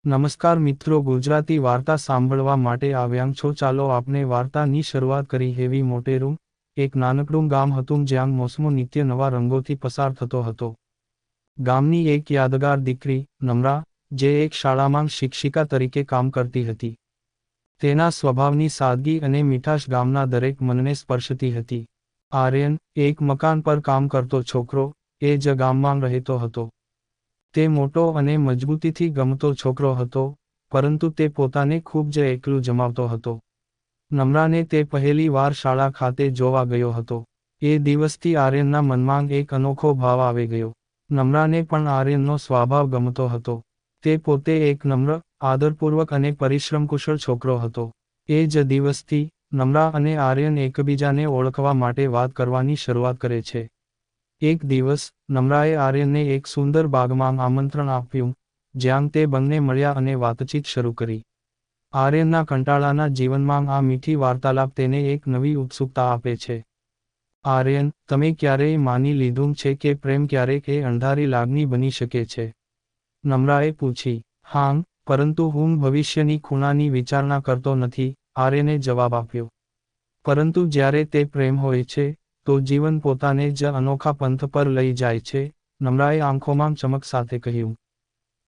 નમસ્કાર મિત્રો, ગુજરાતી વાર્તા સાંભળવા માટે આવ્યા છો. ચાલો આપણે વાર્તાની શરૂઆત કરી. હેવી મોટેરું એક નાનકડું ગામ હતું જ્યાં મોસમો નિત્ય નવા રંગોથી પસાર થતો હતો. ગામની એક યાદગાર દીકરી નમ્રા, જે એક શાળામાં શિક્ષિકા તરીકે કામ કરતી હતી. તેના સ્વભાવની સાદગી અને મીઠાશ ગામના દરેક મનને સ્પર્શતી હતી. આર્યન, એક મકાન પર કામ કરતો છોકરો, એ જ ગામમાં રહેતો હતો. તે મોટો અને મજબૂતીથી ગમતો છોકરો હતો, પરંતુ તે પોતાને ખૂબ જ એકલું જમાવતો હતો. નમ્રાને તે પહેલી વાર શાળા ખાતે જોવા ગયો હતો. એ દિવસથી આર્યનના મનમાં એક અનોખો ભાવ આવી ગયો. નમ્રાને પણ આર્યનનો સ્વભાવ ગમતો હતો. તે પોતે એક નમ્ર, આદરપૂર્વક અને પરિશ્રમકુશળ છોકરો હતો. એ જ દિવસથી નમ્રા અને આર્યન એકબીજાને ઓળખવા માટે વાત કરવાની શરૂઆત કરે છે. એક દિવસ નમ્રાએ આર્યનને એક સુંદર બાગમાં આમંત્રણ આપ્યું, જ્યાં તે બંને મળ્યા અને વાતચીત શરૂ કરી. આર્યનના કંટાળાના જીવનમાં આ મીઠી વાર્તાલાપ તેને એક નવી ઉત્સુકતા આપે છે. આર્યન, તમે ક્યારેય માની લીધું છે કે પ્રેમ ક્યારેક એ અંધારી લાગણી બની શકે છે? નમ્રાએ પૂછી. હા, પરંતુ હું ભવિષ્યની ખૂણાની વિચારણા કરતો નથી, આર્યને જવાબ આપ્યો. પરંતુ જ્યારે તે પ્રેમ હોય છે, તો જીવન પોતાને જ અનોખા પંથ પર લઈ જાય છે, નમ્રાએ આંખોમાં ચમક સાથે કહ્યું.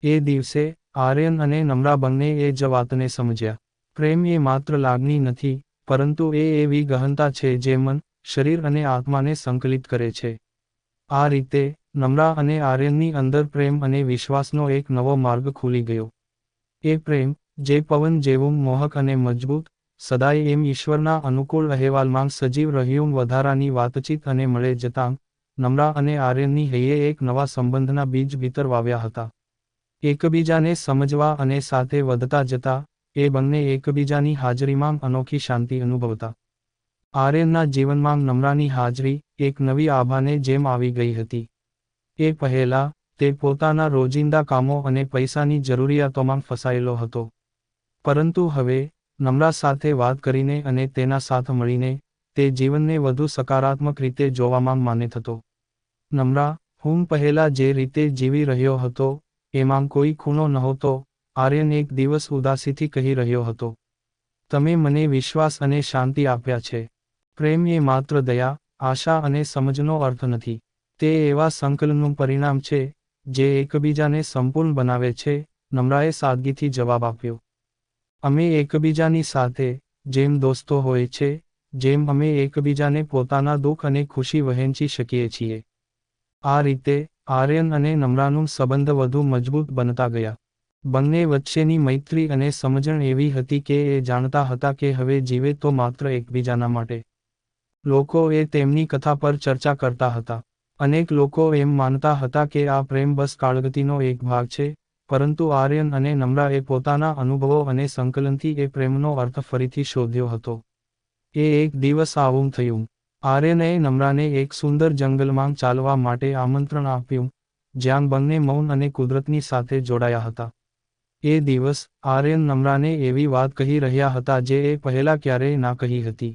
એ દિવસે આર્યન અને નમ્રા બંને એ જ વાતને સમજ્યા. પ્રેમ એ માત્ર લાગણી નથી, પરંતુ એ એવી ગહનતા છે જે મન, શરીર અને આત્માને સંકલિત કરે છે. આ રીતે નમ્રા અને આર્યનની અંદર પ્રેમ અને વિશ્વાસનો એક નવો માર્ગ ખુલી ગયો. એ પ્રેમ, જે પવન જેવું મોહક અને મજબૂત, સદાય એમ ઈશ્વરના અનુકૂળ અહેવાલમાં સજીવ રહ્યું. વધારાની વાતચીત અને મળે જતાં નમ્રા અને આર્યનની હૈયે એક નવા સંબંધના બીજ ભીતર વાવ્યા હતા. એકબીજાને સમજવા અને સાથે વધતા જતા, એ બંને એકબીજાની હાજરીમાં અનોખી શાંતિ અનુભવતા. આર્યનના જીવનમાં નમ્રાની હાજરી એક નવી આભાને જેમ આવી ગઈ હતી. એ પહેલાં તે પોતાના રોજિંદા કામો અને પૈસાની જરૂરિયાતોમાં ફસાયેલો હતો. પરંતુ હવે નમ્રા સાથે વાત કરીને અને તેના સાથ મળીને, તે જીવનને વધુ સકારાત્મક રીતે જોવામાં માને થતો. નમ્રા, હું પહેલાં જે રીતે જીવી રહ્યો હતો, એમાં કોઈ ખૂણો નહોતો, આર્યન એક દિવસ ઉદાસીથી કહી રહ્યો હતો. તમે મને વિશ્વાસ અને શાંતિ આપ્યા છે. પ્રેમ એ માત્ર દયા, આશા અને સમજનો અર્થ નથી. તે એવા સંકલનનું પરિણામ છે, જે એકબીજાને સંપૂર્ણ બનાવે છે, નમ્રાએ સાદગીથી જવાબ આપ્યો. અમે એકબીજાની સાથે, જેમ દોસ્તો હોય છે, જેમ અમે એકબીજાને પોતાના દુઃખ અને ખુશી વહેંચી શકીએ છીએ. આ રીતે આર્યન અને નમ્રાનું સંબંધ વધુ મજબૂત બનતા ગયા. બંને વચ્ચેની મૈત્રી અને સમજણ એવી હતી કે એ જાણતા હતા કે હવે જીવે તો માત્ર એકબીજાના માટે. લોકો એ તેમની કથા પર ચર્ચા કરતા હતા. અનેક લોકો એમ માનતા હતા કે આ પ્રેમ બસ કાળગતીનો એક ભાગ છે, પરંતુ આર્યન અને નમ્રાએ પોતાના અનુભવો અને સંકલનથી એ પ્રેમનો અર્થ ફરીથી શોધ્યો હતો. એ એક દિવસ આવું થયું. આર્યનએ નમ્રાને એક સુંદર જંગલમાં ચાલવા માટે આમંત્રણ આપ્યું, જ્યાં બંને મૌન અને કુદરતની સાથે જોડાયા હતા. એ દિવસ આર્યન નમ્રાને એવી વાત કહી રહ્યા હતા જે એ પહેલાં ક્યારેય ના કહી હતી.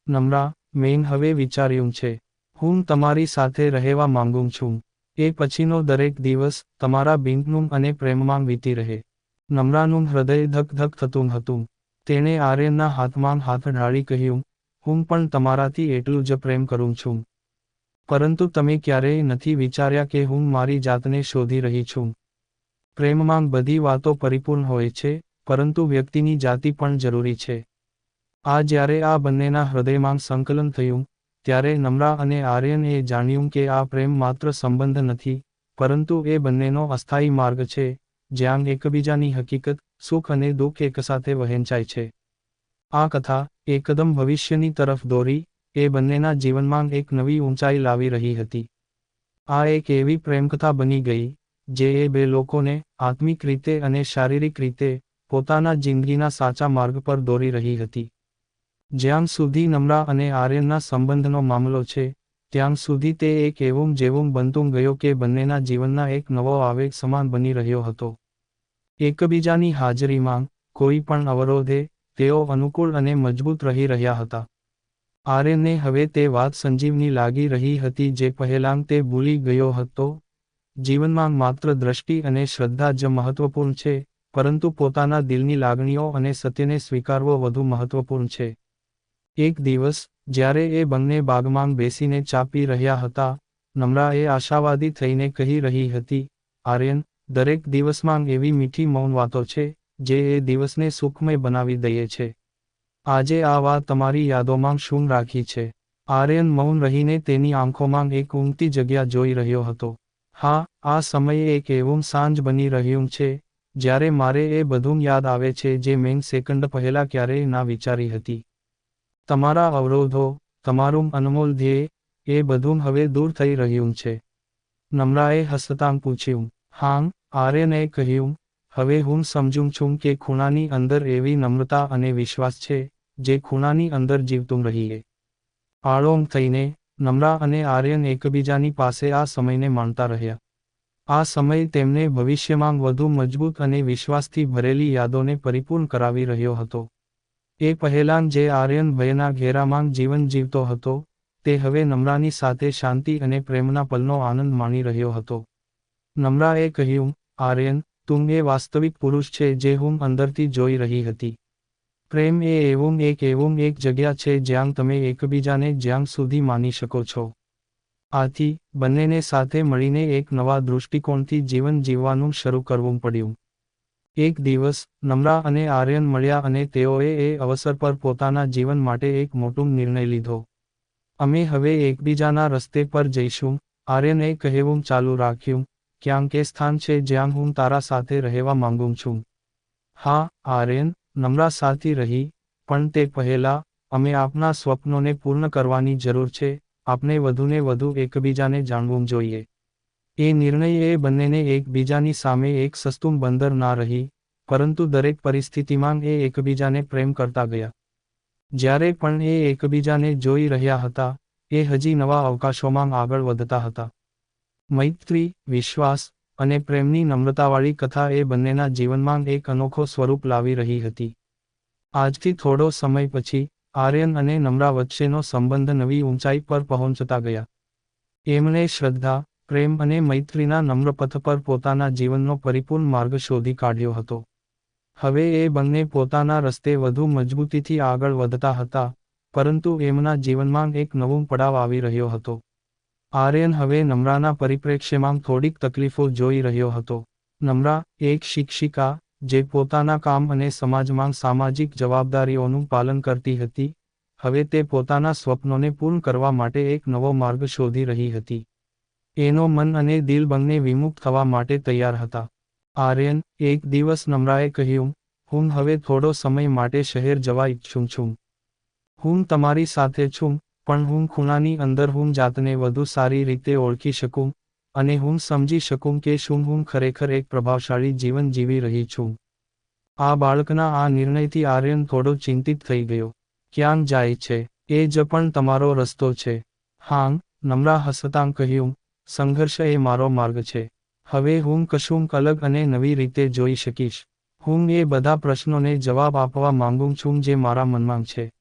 નમ્રા, મેં હવે વિચાર્યું છે. હું તમારી સાથે રહેવા માંગુ છું. એ પછીનો દરેક દિવસ તમારા બિનનું અને પ્રેમમાં વીતી રહે. નમ્રાનું હૃદય ધક ધક થતું હતું. તેણે આર્યનના હાથમાં હાથ ઢાળી કહ્યું, હું પણ તમારાથી એટલું જ પ્રેમ કરું છું. પરંતુ તમે ક્યારેય નથી વિચાર્યા કે હું મારી જાતને શોધી રહી છું. પ્રેમમાં બધી વાતો પરિપૂર્ણ હોય છે, પરંતુ વ્યક્તિની જાતિ પણ જરૂરી છે. જ્યારે આ બંનેના હૃદયમાં સંકલન થયું, ત્યારે નમ્રા અને આર્યન એ જાણ્યું કે આ પ્રેમ માત્ર સંબંધ નથી, પરંતુ એ બંનેનો અસ્થાયી માર્ગ છે, જ્યાં એકબીજાની હકીકત, સુખ અને દુઃખ એકસાથે વહેંચાય છે. આ કથા એકદમ ભવિષ્યની તરફ દોરી, એ બંનેના જીવનમાં એક નવી ઊંચાઈ લાવી રહી હતી. આ એક એવી પ્રેમકથા બની ગઈ, જે એ બે લોકોને આત્મિક રીતે અને શારીરિક રીતે પોતાના જિંદગીના સાચા માર્ગ પર દોરી રહી હતી. જ્યાં સુધી નમ્રા અને આર્યનના સંબંધનો મામલો છે, ત્યાં સુધી તે એક એવું જેવું બનતું ગયો કે બંનેના જીવનના એક નવો આવેગ સમાન બની રહ્યો હતો. એકબીજાની હાજરીમાં કોઈ પણ અવરોધે, તેઓ અનુકૂળ અને મજબૂત રહી રહ્યા હતા. આર્યનને હવે તે વાત સંજીવની લાગી રહી હતી જે પહેલાં તે ભૂલી ગયો હતો. જીવનમાં માત્ર દ્રષ્ટિ અને શ્રદ્ધા જ મહત્વપૂર્ણ છે, પરંતુ પોતાના દિલની લાગણીઓ અને સત્યને સ્વીકારવો વધુ મહત્વપૂર્ણ છે. એક દિવસ, જ્યારે એ બંને બાગમાં બેસીને ચા પી રહ્યા હતા, નમ્રા એ આશાવાદી થઈને કહી રહી હતી, આર્યન, દરેક દિવસમાં એવી મીઠી મૌન વાતો છે, જે એ દિવસને સુખમય બનાવી દઈએ છે. આજે આ વાત તમારી યાદોમાં શું રાખી છે? આર્યન મૌન રહીને તેની આંખોમાં એક ઊંઘતી જગ્યા જોઈ રહ્યો હતો. હા, આ સમયે એક એવું સાંજ બની રહ્યું છે, જ્યારે મારે એ બધું યાદ આવે છે જે મેં સેકન્ડ પહેલા ક્યારેય ના વિચારી હતી. તમારા અવરોધો, તમારું અનમોલ ધ્યેય, એ બધું હવે દૂર થઈ રહ્યું છે. નમ્રાએ હસતાં પૂછ્યું. હા, આર્યને કહ્યું, હવે હું સમજું છું કે ખૂણાની અંદર એવી નમ્રતા અને વિશ્વાસ છે, જે ખૂણાની અંદર જીવતું રહીએ. આળોમ થઈને, નમ્રા અને આર્યન એકબીજાની પાસે આ સમયને માણતા રહ્યા. આ સમય તેમને ભવિષ્યમાં વધુ મજબૂત અને વિશ્વાસથી ભરેલી યાદોને પરિપૂર્ણ કરાવી રહ્યો હતો. એ પહેલાં જે આર્યન ભયના ઘેરામાં જીવન જીવતો હતો, તે હવે નમ્રાની સાથે શાંતિ અને પ્રેમના પલનો આનંદ માણી રહ્યો હતો. નમ્રાએ કહ્યું, આર્યન, તું એ વાસ્તવિક પુરુષ છે જે હું અંદરથી જોઈ રહી હતી. પ્રેમ એ એવું એક જગ્યા છે જ્યાં તમે એકબીજાને જ્યાં સુધી માની શકો છો. આથી, બંનેને સાથે મળીને એક નવા દૃષ્ટિકોણથી જીવન જીવવાનું શરૂ કરવું પડ્યું. એક દિવસ, નમ્રા અને આર્યન મળ્યા અને તેઓએ એ અવસર પર પોતાના જીવન માટે એક મોટો નિર્ણય લીધો. અમે હવે એકબીજાના રસ્તે પર જઈશું, આર્યને કહેવું ચાલુ રાખ્યું, ક્યાંક એ સ્થાન છે જ્યાં હું તારા સાથે રહેવા માંગુ છું. હા, આર્યન, નમ્રા સાથી રહી, પણ તે પહેલા, અમે આપણા સ્વપ્નોને પૂર્ણ કરવાની જરૂર છે, આપણે વધુને વધુ એકબીજાને જાણવું જોઈએ. એ નિર્ણય એ બંનેને એકબીજાની સામે એક સસ્તું બંદર ના રહી, પરંતુ દરેક પરિસ્થિતિમાં એ એકબીજાને પ્રેમ કરતા ગયા. જ્યારે પણ એ એકબીજાને જોઈ રહ્યા હતા, એ હજી નવા અવકાશોમાં આગળ વધતા હતા. મૈત્રી, વિશ્વાસ, અને પ્રેમની નમ્રતાવાળી કથા એ બંનેના જીવનમાં એક અનોખો સ્વરૂપ લાવી રહી હતી. આજથી થોડો સમય પછી, આર્યન અને નમ્રા વચ્ચેનો સંબંધ નવી ઊંચાઈ પર પહોંચતા ગયા. એમણે શ્રદ્ધા, પ્રેમ અને મૈત્રીના નમ્ર પથ પર પોતાના જીવનનો પરિપૂર્ણ માર્ગ શોધી કાઢ્યો હતો. હવે એ બંને પોતાના રસ્તે વધુ મજબૂતીથી આગળ વધતા હતા, પરંતુ એમના જીવનમાં એક નવું પડાવ આવી રહ્યો હતો. આર્યન હવે નમ્રાના પરિપ્રેક્ષ્યમાં થોડીક તકલીફો જોઈ રહ્યો હતો. નમ્રા, એક શિક્ષિકા, જે પોતાના કામ અને સમાજમાં સામાજિક જવાબદારીઓનું પાલન કરતી હતી, હવે તે પોતાના સ્વપ્નોને પૂર્ણ કરવા માટે એક નવો માર્ગ શોધી રહી હતી. એનો મન અને દિલ બંને વિમુખ થવા માટે તૈયાર હતા. આર્યન, એક દિવસ નમ્રાએ કહ્યું, હું હવે થોડો સમય માટે શહેર જવા ઈચ્છું છું. હું તમારી સાથે છું, પણ હું ખૂણાની અંદર હું જાતને વધુ સારી રીતે ઓળખી શકું, અને હું સમજી શકું કે શું હું ખરેખર એક પ્રભાવશાળી જીવન જીવી રહી છું. આ બાળકના આ નિર્ણયથી આર્યન થોડો ચિંતિત થઈ ગયો. ક્યાં જાય છે? એ જ પણ તમારો રસ્તો છે. હા, નમ્રા હસતાં કહ્યું, સંઘર્ષ એ મારો માર્ગ છે. હવે હું કશુંક અલગ અને નવી રીતે જોઈ શકીશ. હું એ બધા પ્રશ્નોને જવાબ આપવા માંગુ છું જે મારા મનમાં છે.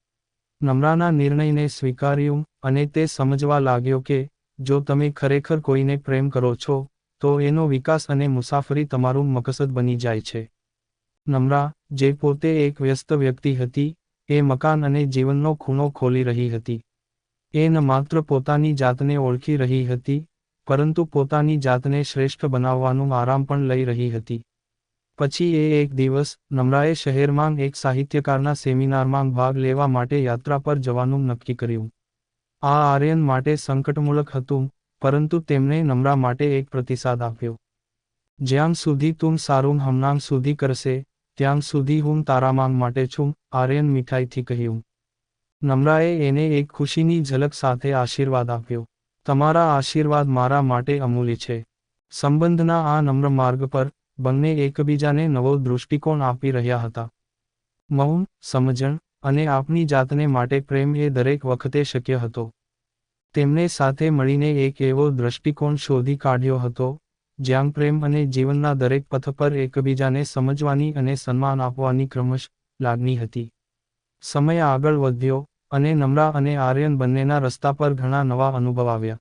નમ્રાના નિર્ણયને સ્વીકાર્યું, અને તે સમજવા લાગ્યો કે, જો તમે ખરેખર કોઈને પ્રેમ કરો છો, તો એનો વિકાસ અને મુસાફરી તમારું મકસદ બની જાય છે. નમ્રા, જે પોતે એક વ્યસ્ત વ્યક્તિ હતી, એ મકાન અને જીવનનો ખૂણો ખોલી રહી હતી. એ ન માત્ર પોતાની જાતને ઓળખી રહી હતી, પરંતુ પોતાની જાતને શ્રેષ્ઠ બનાવવાનું આરામ પણ લઈ રહી હતી. પછી એક દિવસ, નમ્રાએ શહેરમાં એક સાહિત્યકારના સેમિનારમાં ભાગ લેવા માટે યાત્રા પર જવાનું નક્કી કર્યું. આ આર્યન માટે સંકટમૂલક હતું, પરંતુ તેમણે નમ્રા માટે એક પ્રતિસાદ આપ્યો. જ્યાં સુધી તું સારું હમણાં સુધી કરશે, ત્યાં સુધી હું તારામાં માટે છું, આર્યન મીઠાઈથી કહ્યું. નમ્રાએ એને એક ખુશીની ઝલક સાથે આશીર્વાદ આપ્યો. તમારા આશીર્વાદ મારા માટે અમૂલ્ય છે. સંબંધના આ નમ્ર માર્ગ પર, બંને એકબીજાને નવો દૃષ્ટિકોણ આપી રહ્યા હતા. મૌન, સમજણ, અને આપની જાતને માટે પ્રેમ એ દરેક વખતે શક્ય હતો. તેમને સાથે મળીને એક એવો દૃષ્ટિકોણ શોધી કાઢ્યો હતો, જ્યાં પ્રેમ અને જીવનના દરેક પથ પર એકબીજાને સમજવાની અને સન્માન આપવાની ક્રમશ લાગણી હતી. સમય આગળ વધ્યો, અને નમ્રા અને આર્યન બંનેના રસ્તા પર ઘણા નવા અનુભવ આવ્યા.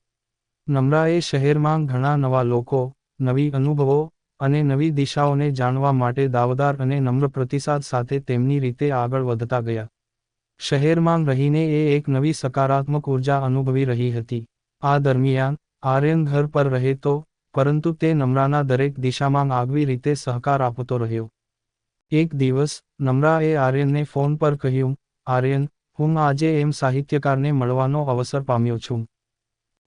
નમ્રાએ શહેરમાં ઘણા નવા લોકો, નવી અનુભવો, અને નવી દિશાઓને જાણવા માટે દાવદાર અને નમ્ર પ્રતિસાદ સાથે તેમની રીતે આગળ વધતા ગયા. શહેરમાં રહીને એ એક નવી સકારાત્મક ઉર્જા અનુભવી રહી હતી. આ દરમિયાન, આર્યન ઘર પર રહેતો, પરંતુ તે નમ્રાના દરેક દિશામાં આગવી રીતે સહકાર આપતો રહ્યો. એક દિવસ, નમ્રાએ આર્યનને ફોન પર કહ્યું, આર્યન, હું આજે એમ સાહિત્યકારને મળવાનો અવસર પામ્યો છું.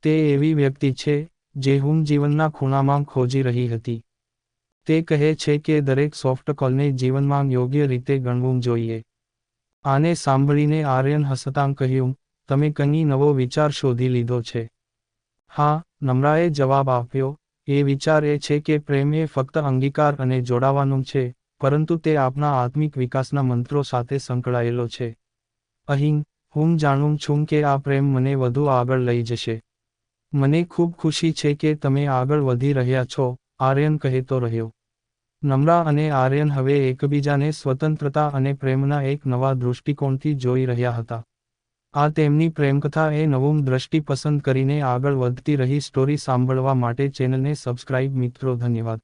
તે એવી વ્યક્તિ છે, જે હું જીવનના ખૂણામાં ખોજી રહી હતી. તે કહે છે કે દરેક સોફ્ટ કોલને જીવનમાં યોગ્ય રીતે ગણવું જોઈએ. આને સાંભળીને આર્યન હસતાં કહ્યું, તમે કંઈ નવો વિચાર શોધી લીધો છે. હા, નમ્રાએ જવાબ આપ્યો, એ વિચાર એ છે કે પ્રેમ એ ફક્ત અંગીકાર અને જોડાવાનું છે, પરંતુ તે આપણા આત્મિક વિકાસના મંત્રો સાથે સંકળાયેલો છે. અહીં, હું જાણું છું કે આ પ્રેમ મને વધુ આગળ લઈ જશે. મને ખૂબ ખુશી છે કે તમે આગળ વધી રહ્યા છો, આર્યન કહેતો રહ્યો. નમ્રા અને આર્યન હવે એકબીજાને સ્વતંત્રતા અને પ્રેમના એક નવા દૃષ્ટિકોણથી જોઈ રહ્યા હતા. આ તેમની પ્રેમકથા એ નવું દ્રષ્ટિ પસંદ કરીને આગળ વધતી રહી સ્ટોરી સાંભળવા માટે ચેનલને સબસ્ક્રાઇબ મિત્રો ધન્યવાદ.